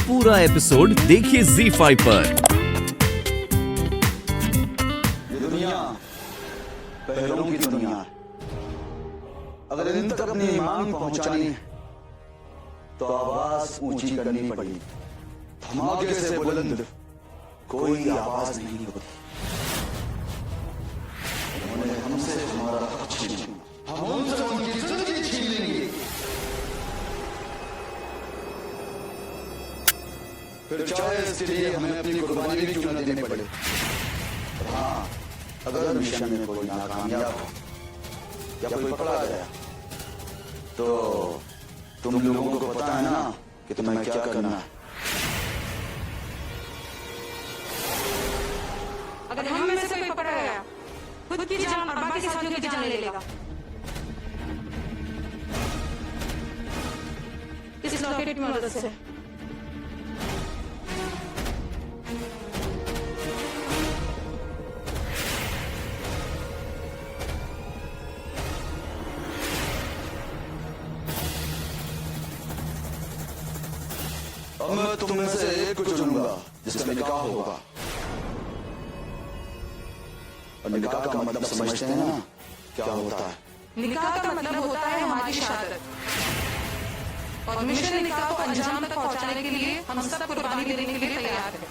पूरा एपिसोड देखिए ZEE5 पर। ये दुनिया पहलों की दुनिया है। अगर इन तक अपनी मांग पहुंचानी है तो आवाज ऊंची करनी पड़ेगी। धमाके से बुलंद कोई आवाज नहीं होती। उन्होंने हमसे हमारा हक छीना, हम उनसे उनकी जिंदगी छीन लेंगे। फिर चाहे इसके लिए हमें अपनी कुर्बानी भी क्यों न देनी पड़े। हाँ, अगर मिशन में कोई नाकामयाब हो या कोई पकड़ा गया तो तुम लोगों को पता है ना कि तुम्हें क्या करना है। अगर हम में से कोई पकड़ा गया, खुद की जान और बाकी साथियों की जान ले लेगा। इस लॉकेट की मदद से अब मैं तुम में से एक को चुनूंगा जिसका निकाह होगा। और निकाह का मतलब समझते हैं ना क्या होता है? निकाह का मतलब होता है हमारी शहादत। और मिशन निकाह को अंजाम तक पहुंचाने के लिए हम सब कुर्बानी देने के लिए तैयार हैं।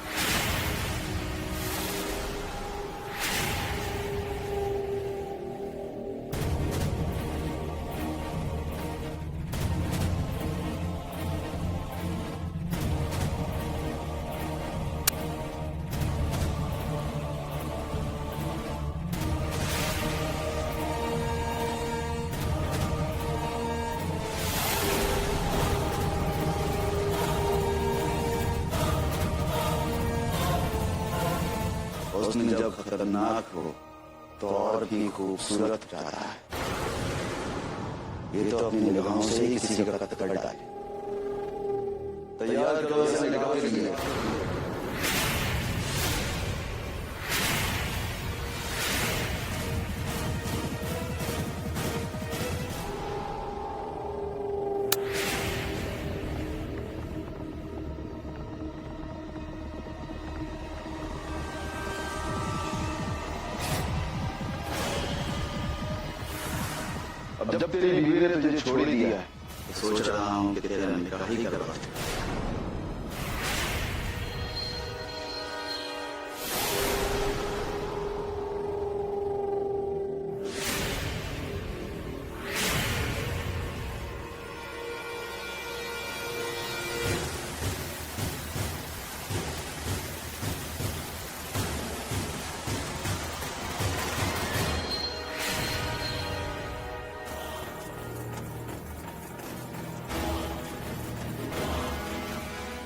उसने जब खतरनाक हो तो और भी खूबसूरत जाता है। ये तो अपनी निगाहों से ही किसी का कत्ल कर डाले। तैयार करो इसे निकाह के लिए। अब जब तेरी बीवी ने तुझे छोड़ ही दिया है तो सोच रहा हूं कि तेरा निकाह ही करवा दूं।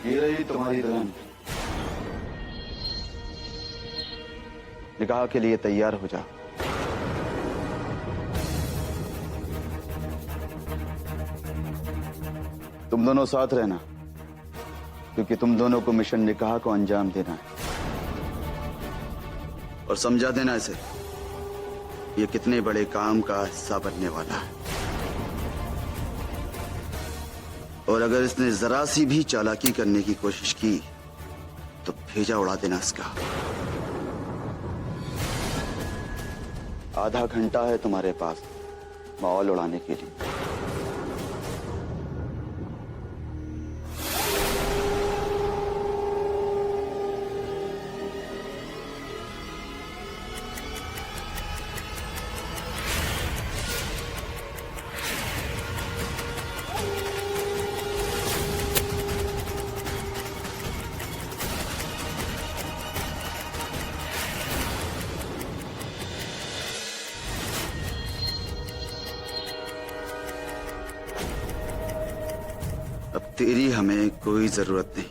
ये रही तुम्हारी दुल्हन। निकाह के लिए तैयार हो जा। तुम दोनों साथ रहना क्योंकि तुम दोनों को मिशन निकाह को अंजाम देना है। और समझा देना इसे ये कितने बड़े काम का हिस्सा बनने वाला है। और अगर इसने जरा सी भी चालाकी करने की कोशिश की तो भेजा उड़ा देना इसका। आधा घंटा है तुम्हारे पास माहौल उड़ाने के लिए। अब तेरी हमें कोई जरूरत नहीं।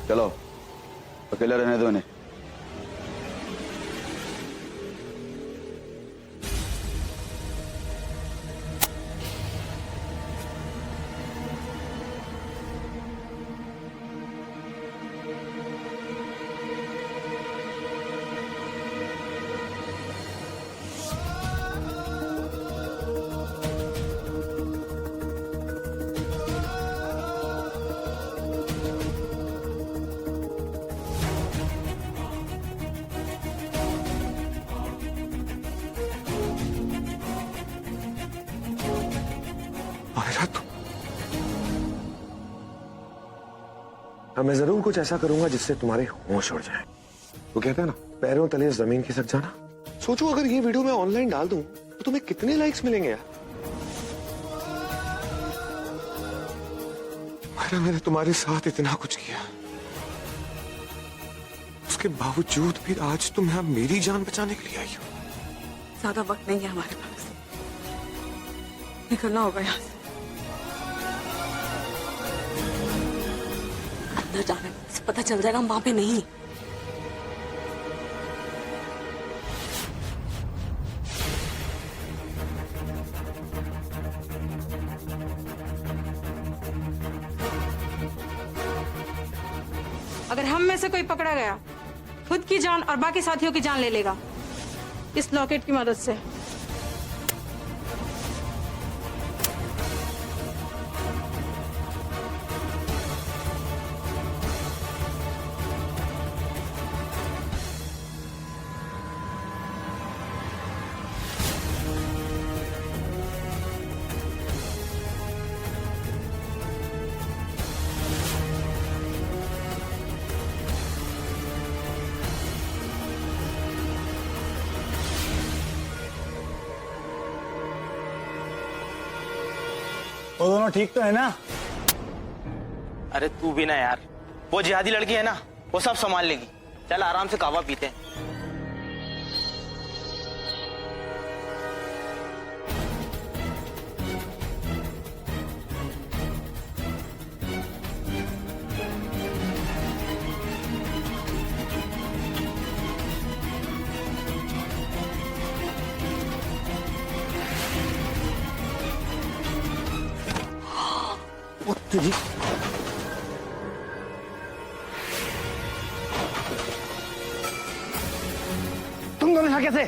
चलो अकेला रहने दो इन्हें। मायरा तुम, अब मैं जरूर कुछ ऐसा करूंगा जिससे तुम्हारे होश उड़ जाए। वो कहता है ना, पैरों तले जमीन खिसक जाना। सोचो अगर ये वीडियो मैं ऑनलाइन डाल दूं तो तुम्हें कितने लाइक्स मिलेंगे यार। मायरा, मैंने तुम्हारे साथ इतना कुछ किया, उसके बावजूद भी आज तुम यहाँ मेरी जान बचाने के लिए आई हो। ज्यादा वक्त नहीं है हमारे पास, निकलना होगा यहाँ से। अंदर जाने से पता चल जाएगा हम वहां पे नहीं। अगर हम में से कोई पकड़ा गया, खुद की जान और बाकी साथियों की जान ले लेगा इस लॉकेट की मदद से। वो दोनों ठीक तो है ना? अरे तू भी ना यार, वो जिहादी लड़की है ना, वो सब संभाल लेगी। चल आराम से कहवा पीते हैं। तुम दोनों यहाँ कैसे?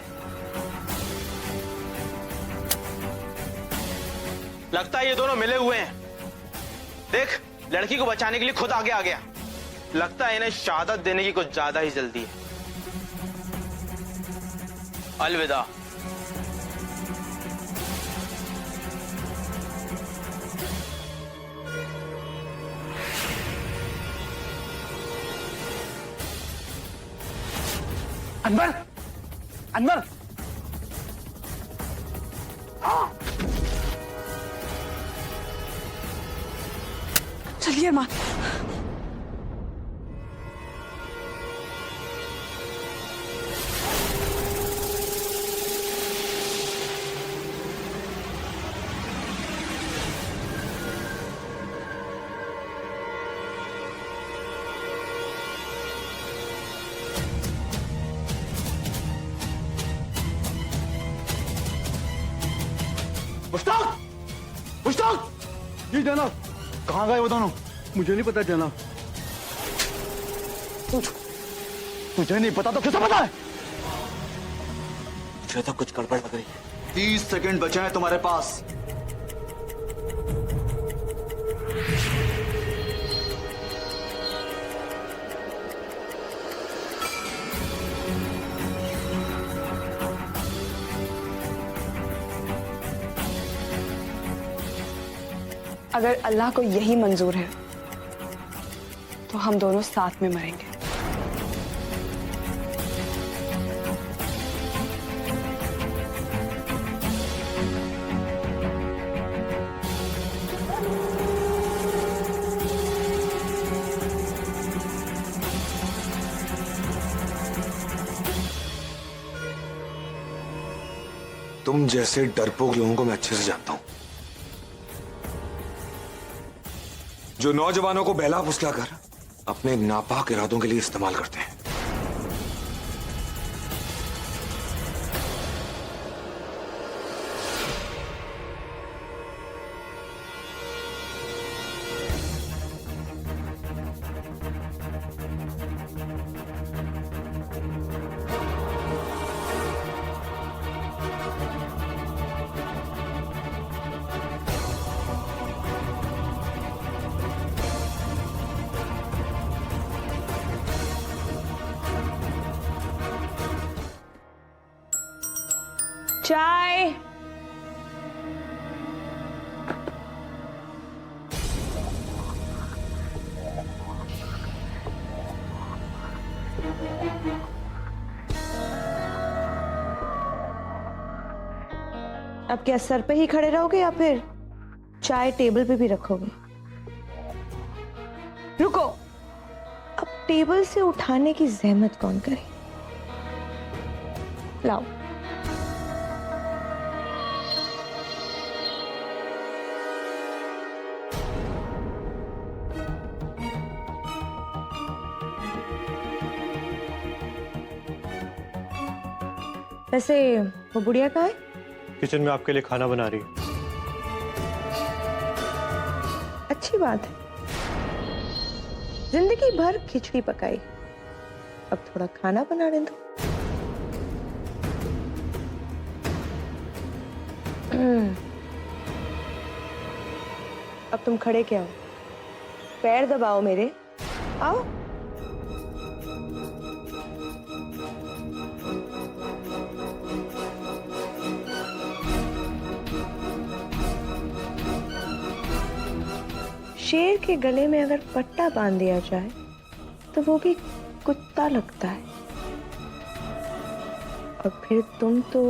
लगता है ये दोनों मिले हुए हैं। देख, लड़की को बचाने के लिए खुद आगे आ गया। लगता है इन्हें शहादत देने की कुछ ज्यादा ही जल्दी है। अलविदा। अनवर, अनवर, चलिए माँ। मुश्ताक, मुश्ताक, जी जनाब। कहाँ गए वो दोनों? मुझे नहीं पता जनाब। तुझे नहीं पता तो किसे पता है? मुझे तो कुछ गड़बड़ लग रही है। 30 सेकंड बचे हैं तुम्हारे पास। अगर अल्लाह को यही मंजूर है तो हम दोनों साथ में मरेंगे। तुम जैसे डरपोक लोगों को मैं अच्छे से जानता हूं, जो नौजवानों को बहला फुसला कर अपने नापाक इरादों के लिए इस्तेमाल करते हैं। चाय। अब क्या सर पे ही खड़े रहोगे या फिर चाय टेबल पे भी रखोगे? रुको, अब टेबल से उठाने की जहमत कौन करे? लाओ। वैसे वो बुढ़िया कहाँ है? किचन में आपके लिए खाना बना रही है। अच्छी बात है, जिंदगी भर खिचड़ी पकाई, अब थोड़ा खाना बनाने दो। अब तुम खड़े क्या हो? पैर दबाओ मेरे, आओ। शेर के गले में अगर पट्टा बांध दिया जाए तो वो भी कुत्ता लगता है, और फिर तुम तो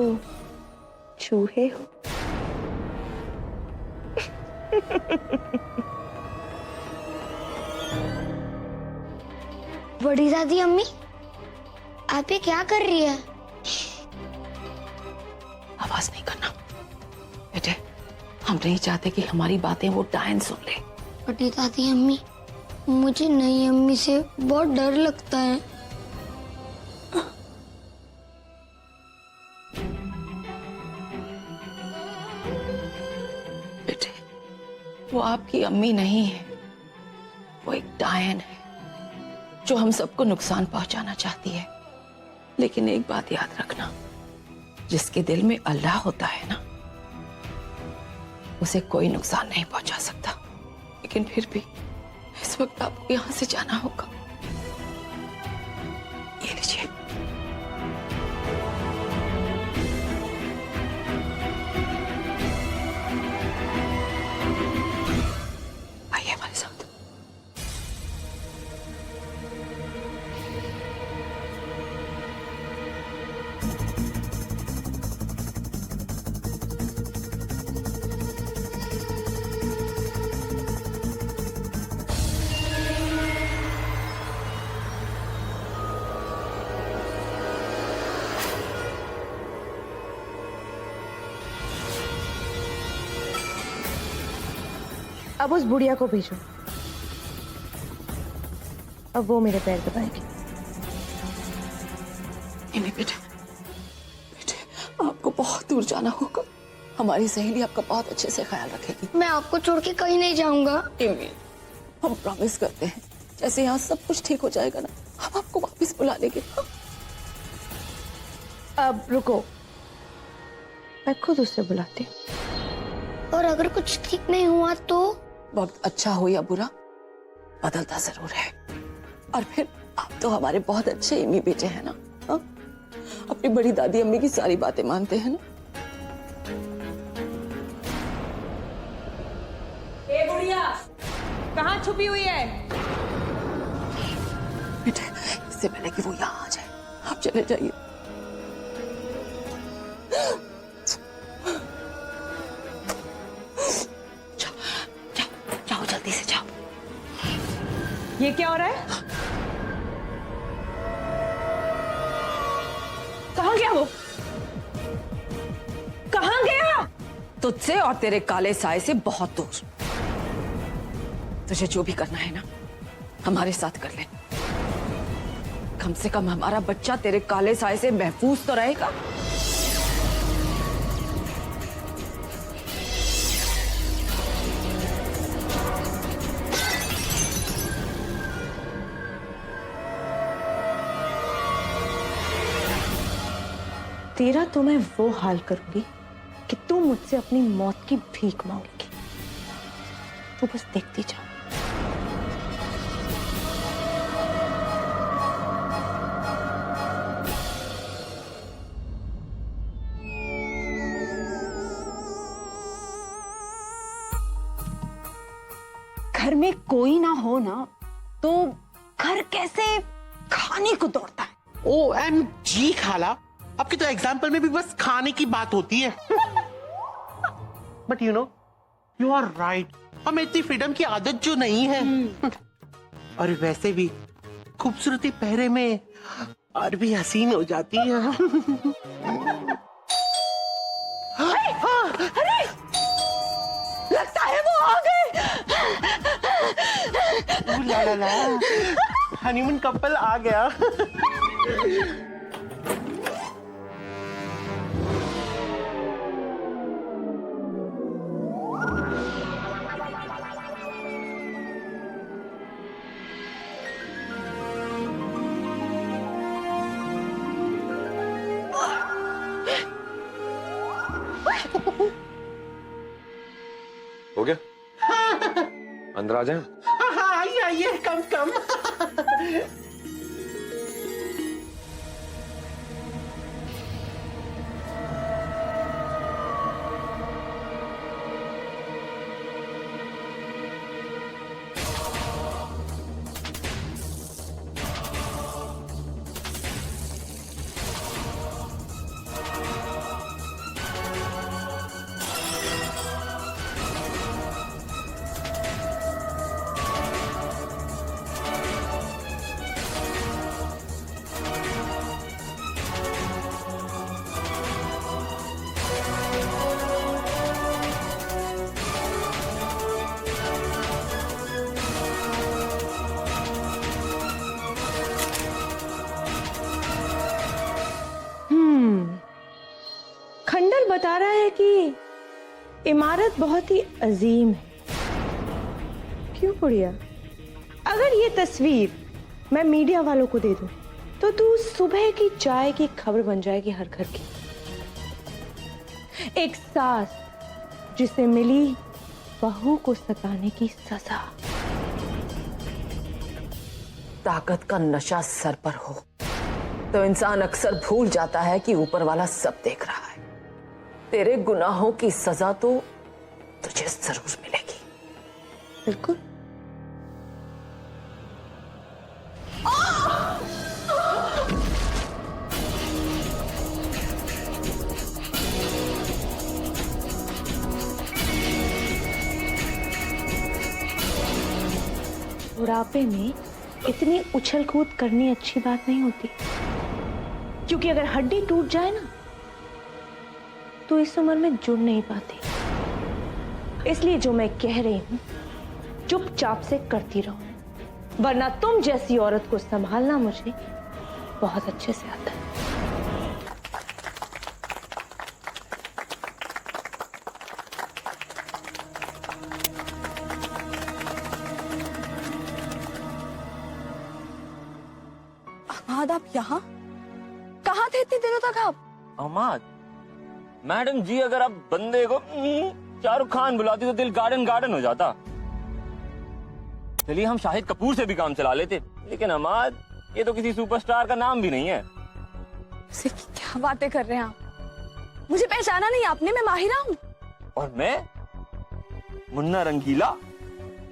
चूहे हो। बड़ी दादी अम्मी, आप ये क्या कर रही है? आवाज नहीं करना बेटे, हम नहीं चाहते कि हमारी बातें वो डायन सुन ले। बड़ी दादी अम्मी, मुझे नई अम्मी से बहुत डर लगता है। बेटे, वो आपकी अम्मी नहीं है, वो एक डायन है जो हम सबको नुकसान पहुंचाना चाहती है। लेकिन एक बात याद रखना, जिसके दिल में अल्लाह होता है ना, उसे कोई नुकसान नहीं पहुंचा सकता। लेकिन फिर भी इस वक्त आपको यहां से जाना होगा। ये लीजिए। आइए हमारे साथ। अब उस बुढ़िया को भेजो, अब वो मेरे पैर दबाएगी। नहीं बेटे, बेटे आपको बहुत दूर जाना होगा। हमारी सहेली आपका बहुत अच्छे से ख्याल रखेगी। मैं आपको छोड़ के कहीं नहीं जाऊंगा। हम प्रॉमिस करते हैं, जैसे यहाँ सब कुछ ठीक हो जाएगा ना, हम आपको वापस बुला लेंगे। अब रुको, मैं खुद उससे बुलाती हूँ। और अगर कुछ ठीक नहीं हुआ तो? वक्त अच्छा हो या बुरा, बदलता जरूर है। और फिर आप तो हमारे बहुत अच्छे इमी बेटे हैं ना, हा? अपनी बड़ी दादी अम्मी की सारी बातें मानते हैं ना। ए बुढ़िया, कहाँ छुपी हुई है? बेटे, इससे पहले कि वो यहाँ आ जाए, आप चले जाइए। जाओ जल्दी से जाओ। ये क्या हो रहा है? कहाँ गया वो? कहाँ गया? तुझसे और तेरे काले साए से बहुत दूर। तुझे जो भी करना है ना, हमारे साथ कर ले। कम से कम हमारा बच्चा तेरे काले साए से महफूज तो रहेगा। तेरा तो मैं वो हाल करूंगी कि तू मुझसे अपनी मौत की भीख मांगेगी। तू बस देखती जा। घर में कोई ना हो ना तो घर कैसे खाने को दौड़ता है। OMG खाला, आपके तो एग्जाम्पल में भी बस खाने की बात होती है। बट यू आर राइट, हमें इतनी फ्रीडम की आदत जो नहीं है। और वैसे भी खूबसूरती पहरे में और भी हसीन हो जाती है। अरे लगता है वो आ गए। ला ला ला, हनीमून कपल आ गया। हो गया? अंदर आ जाए। आइए आइए, कम कम। खंडर बता रहा है कि इमारत बहुत ही अजीम है। क्यों गुड़िया? अगर ये तस्वीर मैं मीडिया वालों को दे दूं तो तू सुबह की चाय की खबर बन जाएगी हर घर की। एक सास जिसे मिली बहू को सताने की सजा। ताकत का नशा सर पर हो तो इंसान अक्सर भूल जाता है कि ऊपर वाला सब देख रहा है। तेरे गुनाहों की सजा तो तुझे जरूर मिलेगी। बिल्कुल। बुढ़ापे में इतनी उछल कूद करनी अच्छी बात नहीं होती, क्योंकि अगर हड्डी टूट जाए ना तो इस उम्र में जुड़ नहीं पाती। इसलिए जो मैं कह रही हूं चुपचाप से करती रहो, वरना तुम जैसी औरत को संभालना मुझे बहुत अच्छे से आता है। अहमद, आप यहाँ कहाँ थे इतने दिनों तक आप? अहमद मैडम जी, अगर आप बंदे को शाहरुख खान बुलाती तो दिल गार्डन गार्डन हो जाता। चलिए हम शाहिद कपूर से भी काम चला लेते, लेकिन अहमद ये तो किसी सुपरस्टार का नाम भी नहीं है। क्या बातें कर रहे हैं आप? मुझे पहचाना नहीं आपने? मैं माहिरा हूँ। और मैं मुन्ना रंगीला,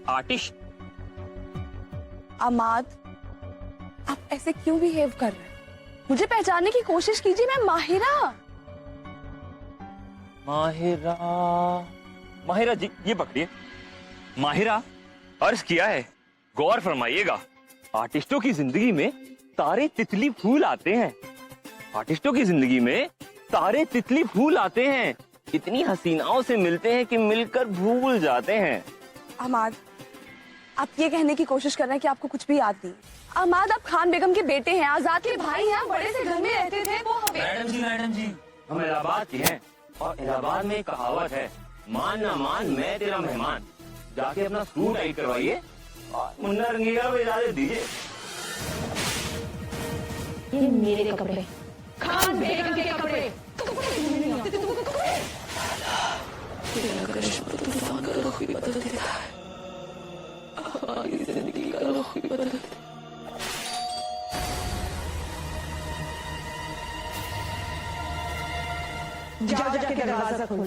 आर्टिस्ट। अहमद, आप ऐसे क्यों बिहेव कर रहे हैं? मुझे पहचानने की कोशिश कीजिए, मैं माहिरा। माहिरा, माहिरा जी ये पकड़िए। माहिरा अर्ज किया है, गौर फरमाइएगा। आर्टिस्टों की जिंदगी में तारे तितली फूल आते हैं। आर्टिस्टों की जिंदगी में तारे तितली फूल आते हैं। इतनी हसीनाओं से मिलते हैं कि मिलकर भूल जाते हैं। अहमद, आप ये कहने की कोशिश कर रहे हैं कि आपको कुछ भी याद नहीं। अहमद, आप खान बेगम के बेटे हैं, आजाद के भाई हैं, बड़े से घर में रहते थे। वो मैडम जी हम इलाहाबाद के हैं, और इलाहाबाद में एक कहावत है, मान ना मान मैं तेरा मेहमान। जाके अपना सूट टाइट करवाइए और मुन्ना रंगीला को इजाजत दीजिए। ये मेरे कपड़े, खान बेगम के कपड़े। तूफान का रुख भी बदल देता है, हमारी जिंदगी का रुख भी बदल देता है। जाके दरवाजा खोलो।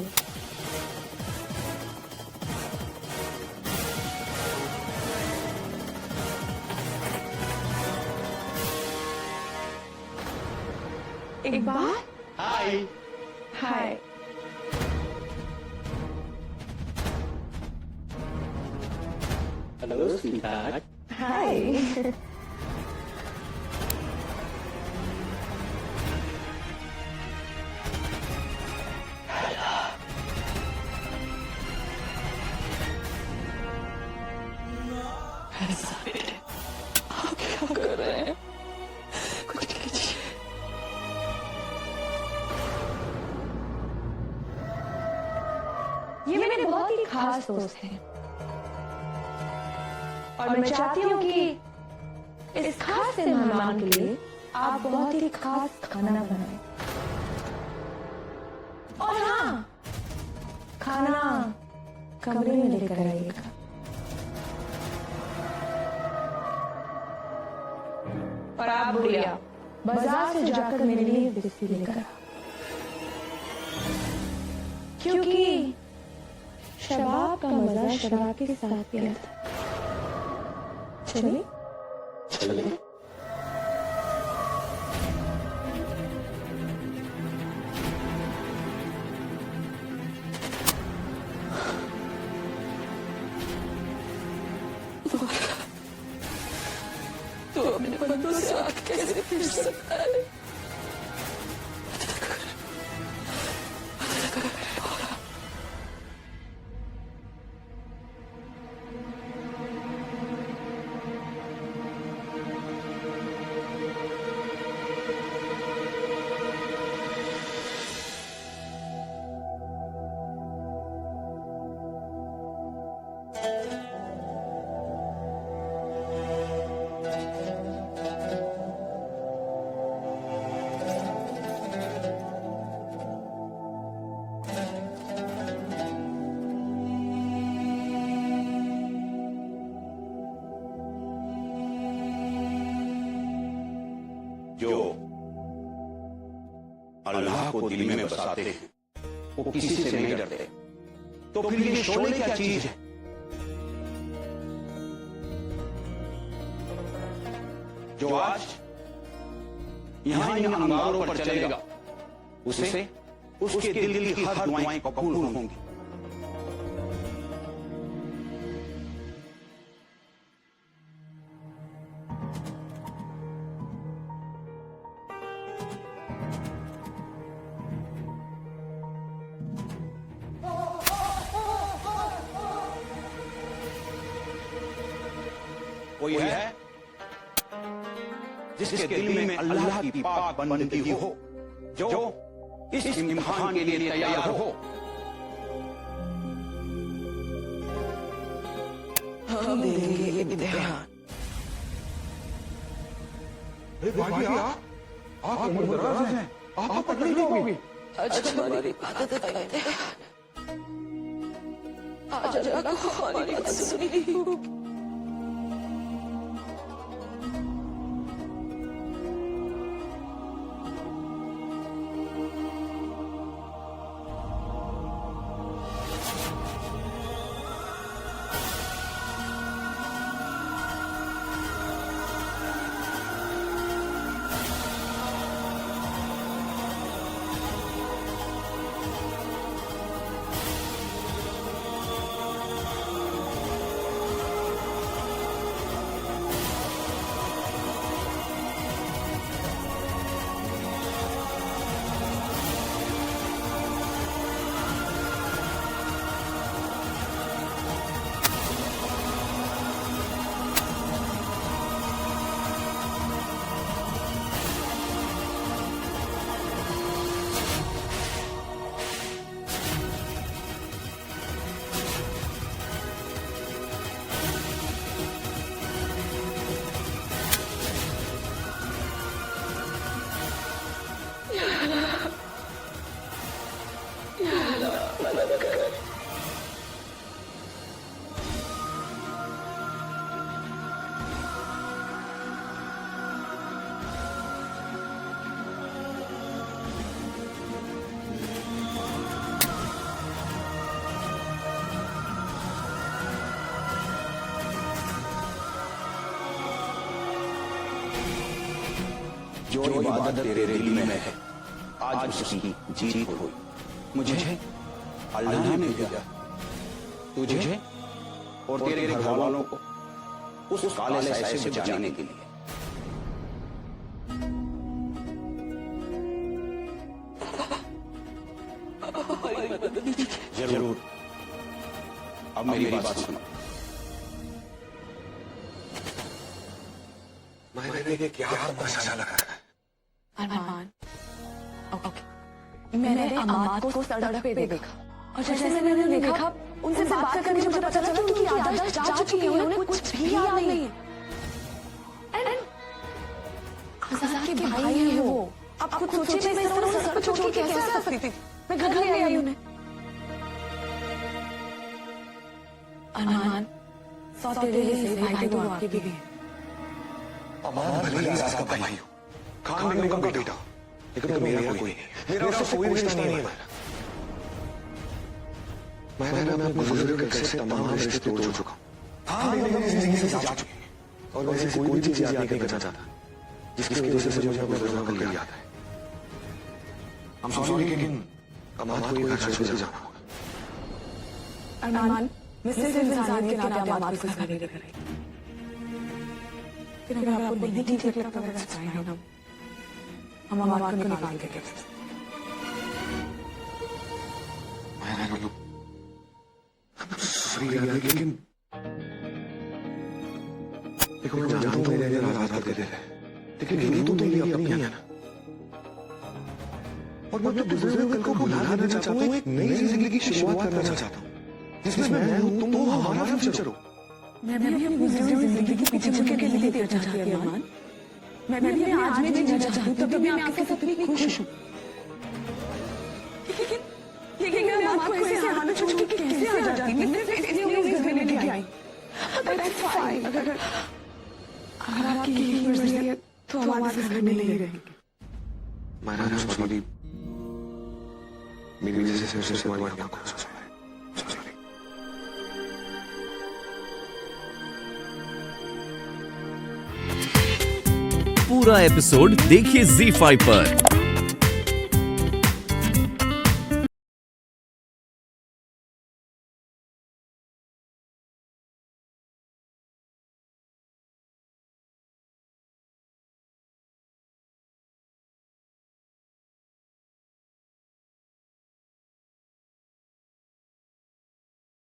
एक बार हाय। हाय। Hello sweetheart. हाय। ऐसा बेटे, आप क्या कर रहे हैं? कुछ कीजिए। ये मेरे बहुत ही खास दोस्त हैं और मैं चाहती हूँ कि इस खास से मेहमान के लिए आप बहुत ही खास खाना बनाएं। और हाँ, खाना कमरे में लेकर आइएगा। और आप बुढ़िया बाजार से जाकर मेरे लिए विस्की लेकर आ, क्योंकि शराब का मजा शराब के साथ पिया था। चलिए चलिए। तो अपने बंदों से आग कैसे फिर सकता है? जो अल्लाह को दिल में बसाते हैं वो किसी से नहीं डरते, तो फिर ये शोले क्या चीज है? जो आज यहां इन अंगारों पर चलेगा उसे उसके दिल की हर दुआएं कबूल होंगी। कोई है जिसके दिल में अल्लाह की पाक बंदगी हो, जो इस इम्तिहान के लिए तैयार हो। हम देंगे इम्तिहान। आप उम्रदराज हैं, आप पकड़ नहीं पाओगे। आज हमारी इबादत का इम्तिहान। आज अल्लाह को हमारी बात सुननी होगी। जो इबादत तेरे दिल में है आज उसकी जीत हुई। मुझे अल्लाह ने भेजा, तुझे और तेरे घर वालों को उस काले साए से बचाने के लिए। जरूर। अब मेरी बात सुनो। मैंने क्या मसाला लगा रखा है? अरमान, ओके। मैंने अमाद को सड़क पे देखा और जैसे मैंने देखा उनसे बात करके मुझे पता चला कि उनकी याददाश्त जा चुकी है, उन्हें कुछ भी याद नहीं है। आजाद के भाई हैं वो। आप खुद सोचिए मैं इस तरह से सब छोड़ के कैसे आ सकती थी? मैं घर ले आई उन्हें। अरमान, सौतेले से भाई तो आपके भी हैं। अमान भले ही आजाद का भाई हो, खान बेगम का बेटा, लेकिन तो मेरा कोई नहीं। मेरा उससे कोई रिश्ता नहीं है। मैं अपने बुजुर्ग से तमाम रिश्ते तोड़ चुका हूँ। खान बेगम मेरी जिंदगी से जा चुकी है और मैं ऐसी कोई भी चीज याद नहीं करना चाहता जिसकी वजह से मुझे अपने बुजुर्गों का याद है। हम सॉरी, लेकिन अमान को घर छोड़ के जाना होगा। अरमान, मैं सिर्फ इंसानियत के नाते अमाद को घर लेकर आई। फिर अगर आपको नहीं ठीक लगता तो that's fine, हम अमाद को निकाल के गए। लेकिन देखो मैं जानता हूँ मेरे अंदर आजाद कर दे रहे, लेकिन ये तो मेरी अपनी है ना। और मैं तो बुजुर्ग कल को भुला देना चाहता हूँ, एक नई जिंदगी की शुरुआत करना चाहता हूँ जिसमें मैं हूँ, तुम हो, हमारा फ्यूचर हो। मैं भी अपनी बुजुर्ग जिंदगी के पीछे मुड़ के नहीं देखना चाहती अरमान। मैं भी आज में जीना चाहती हूँ, तभी मैं आपके साथ भी खुश हूँ। लेकिन मैं अमाद को ऐसे हालत छोड़ के कैसे आ जाती? मैं सिर्फ इसलिए घर में लेके आई। That's fine। अगर आपकी यही मर्जी है तो अमाद इस घर में नहीं रहेंगे। मैं सॉरी, मेरी वजह से फिर से तुम्हारी आंखों को सॉरी। पूरा एपिसोड देखिए ZEE5 पर।